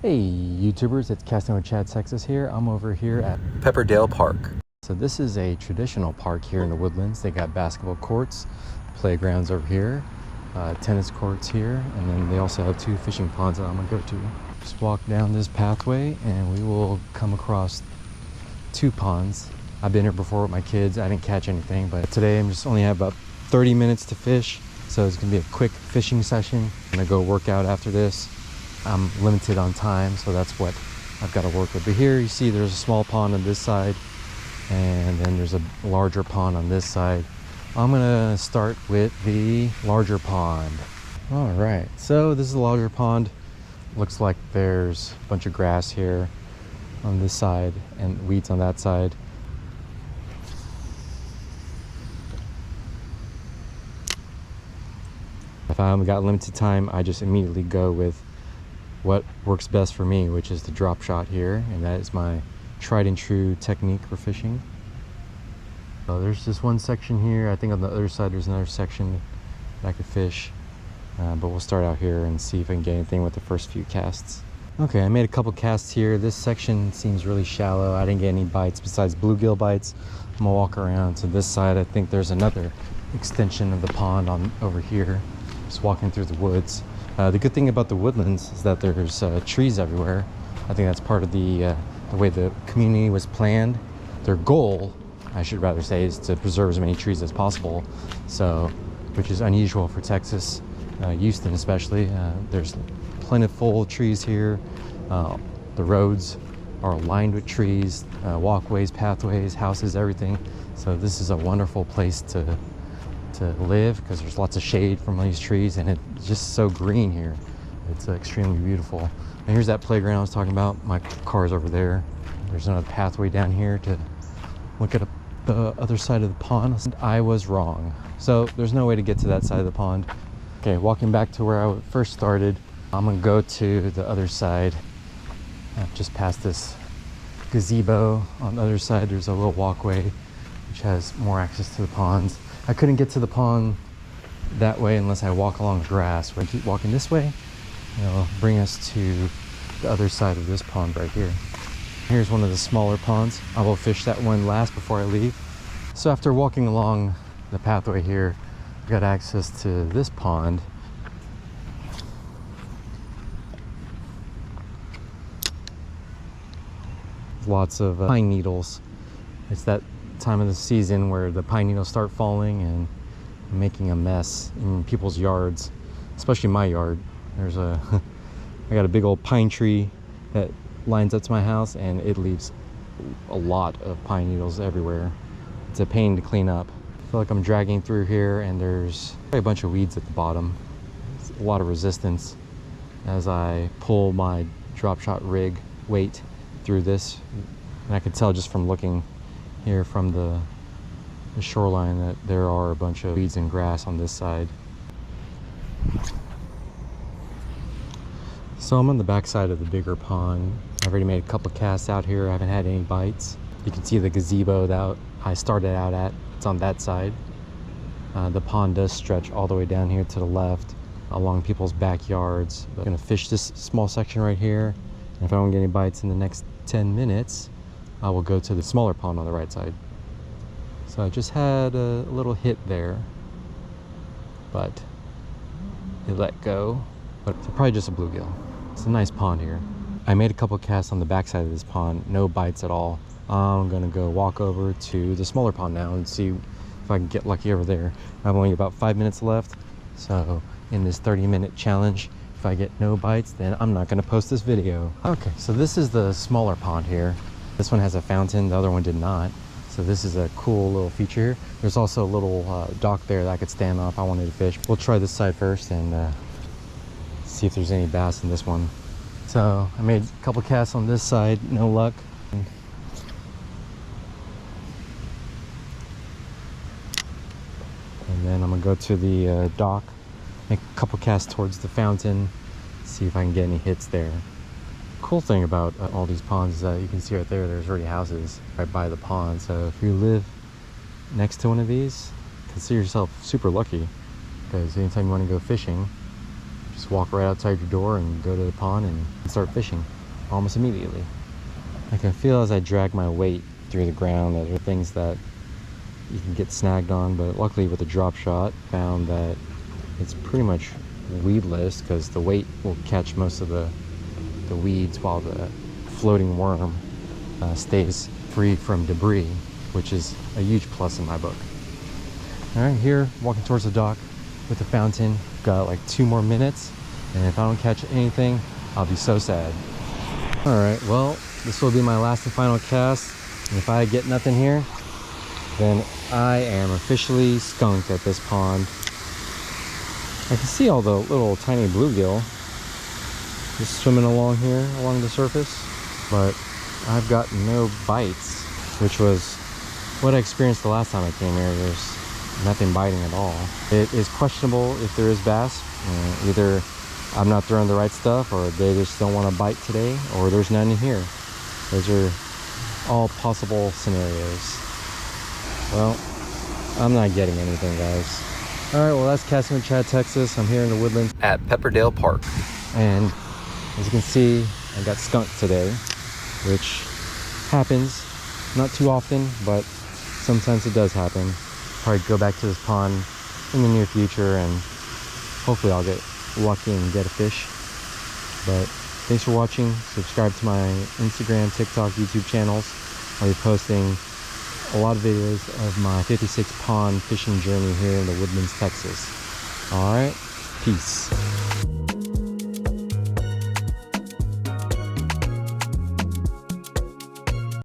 Hey YouTubers, it's Casting with Chad Texas here. I'm over here at Pepperdale Park. So this is a traditional park here in the Woodlands. They got basketball courts, playgrounds over here, tennis courts here, and then they also have 2 fishing ponds that I'm gonna go to. Just walk down this pathway and we will come across 2 ponds. I've been here before with my kids. I didn't catch anything, but today I'm just only have about 30 minutes to fish. So it's gonna be a quick fishing session. I'm gonna go work out after this. I'm limited on time, so that's what I've got to work with. But here you see there's a small pond on this side, and then there's a larger pond on this side. I'm gonna start with the larger pond. All right, so this is the larger pond. Looks like there's a bunch of grass here on this side and weeds on that side. If I haven't got limited time, I just immediately go with what works best for me, which is the drop shot here, and that is my tried and true technique for fishing. So there's this one section here. I think on the other side there's another section that I could fish, but we'll start out here and see if I can get anything with the first few casts. Okay, I made a couple casts here. This section seems really shallow. I didn't get any bites besides bluegill bites. I'm gonna walk around to this side. I think there's another extension of the pond on over here. Just walking through the woods. The good thing about the Woodlands is that there's trees everywhere. I think that's part of the way the community was planned. Their goal, I should rather say, is to preserve as many trees as possible. So, which is unusual for Texas, Houston especially. There's plentiful trees here. The roads are lined with trees, walkways, pathways, houses, everything. So this is a wonderful place to live because there's lots of shade from these trees, and it's just so green here. It's extremely beautiful. And here's that playground I was talking about. My car's over there. There's another pathway down here to look at the other side of the pond. And I was wrong. So there's no way to get to that side of the pond. Okay, walking back to where I first started, I'm gonna go to the other side. Just past this gazebo. On the other side there's a little walkway which has more access to the ponds. I couldn't get to the pond that way unless I walk along grass. We're gonna keep walking this way, and it'll bring us to the other side of this pond right here. Here's one of the smaller ponds. I will fish that one last before I leave. So after walking along the pathway here, I got access to this pond. Lots of pine needles. It's that time of the season where the pine needles start falling and making a mess in people's yards, especially my yard. There's I got a big old pine tree that lines up to my house, and it leaves a lot of pine needles everywhere. It's a pain to clean up. I feel like I'm dragging through here, and there's a bunch of weeds at the bottom. There's a lot of resistance as I pull my drop shot rig weight through this, and I could tell just from looking here from the shoreline that there are a bunch of weeds and grass on this side. So I'm on the back side of the bigger pond. I've already made a couple casts out here. I haven't had any bites. You can see the gazebo that I started out at. It's on that side. The pond does stretch all the way down here to the left along people's backyards. I'm gonna fish this small section right here. And if I don't get any bites in the next 10 minutes, I will go to the smaller pond on the right side. So I just had a little hit there, but it let go. But it's probably just a bluegill. It's a nice pond here. I made a couple casts on the back side of this pond, no bites at all. I'm gonna go walk over to the smaller pond now and see if I can get lucky over there. I have only about 5 minutes left, so in this 30-minute challenge, if I get no bites, then I'm not gonna post this video. Okay, so this is the smaller pond here. This one has a fountain, the other one did not. So this is a cool little feature here. There's also a little dock there that I could stand on if I wanted to fish. We'll try this side first and see if there's any bass in this one. So I made a couple casts on this side, no luck. And then I'm gonna go to the dock, make a couple casts towards the fountain, see if I can get any hits there. Cool thing about all these ponds is that you can see right there, there's already houses right by the pond. So if you live next to one of these, consider yourself super lucky, because anytime you want to go fishing, just walk right outside your door and go to the pond and start fishing. almost immediately. I can feel as I drag my weight through the ground that there are things that you can get snagged on, but luckily with the drop shot, found that it's pretty much weedless because the weight will catch most of the weeds while the floating worm stays free from debris, which is a huge plus in my book. All right, here, walking towards the dock with the fountain. Got like 2 more minutes, and if I don't catch anything, I'll be so sad. All right, well, this will be my last and final cast. And if I get nothing here, then I am officially skunked at this pond. I can see all the little tiny bluegill just swimming along here, along the surface, but I've got no bites, which was what I experienced the last time I came here. There's nothing biting at all. It is questionable if there is bass. Either I'm not throwing the right stuff, or they just don't want to bite today, or there's none in here. Those are all possible scenarios. Well, I'm not getting anything, guys. All right, well, that's Casting with Chad, Texas. I'm here in the Woodlands at Pepperdale Park. And as you can see, I got skunked today, which happens not too often, but sometimes it does happen. Probably go back to this pond in the near future, and hopefully I'll get lucky and get a fish. But thanks for watching. Subscribe to my Instagram, TikTok, YouTube channels. I'll be posting a lot of videos of my 56 pond fishing journey here in the Woodlands, Texas. All right, peace.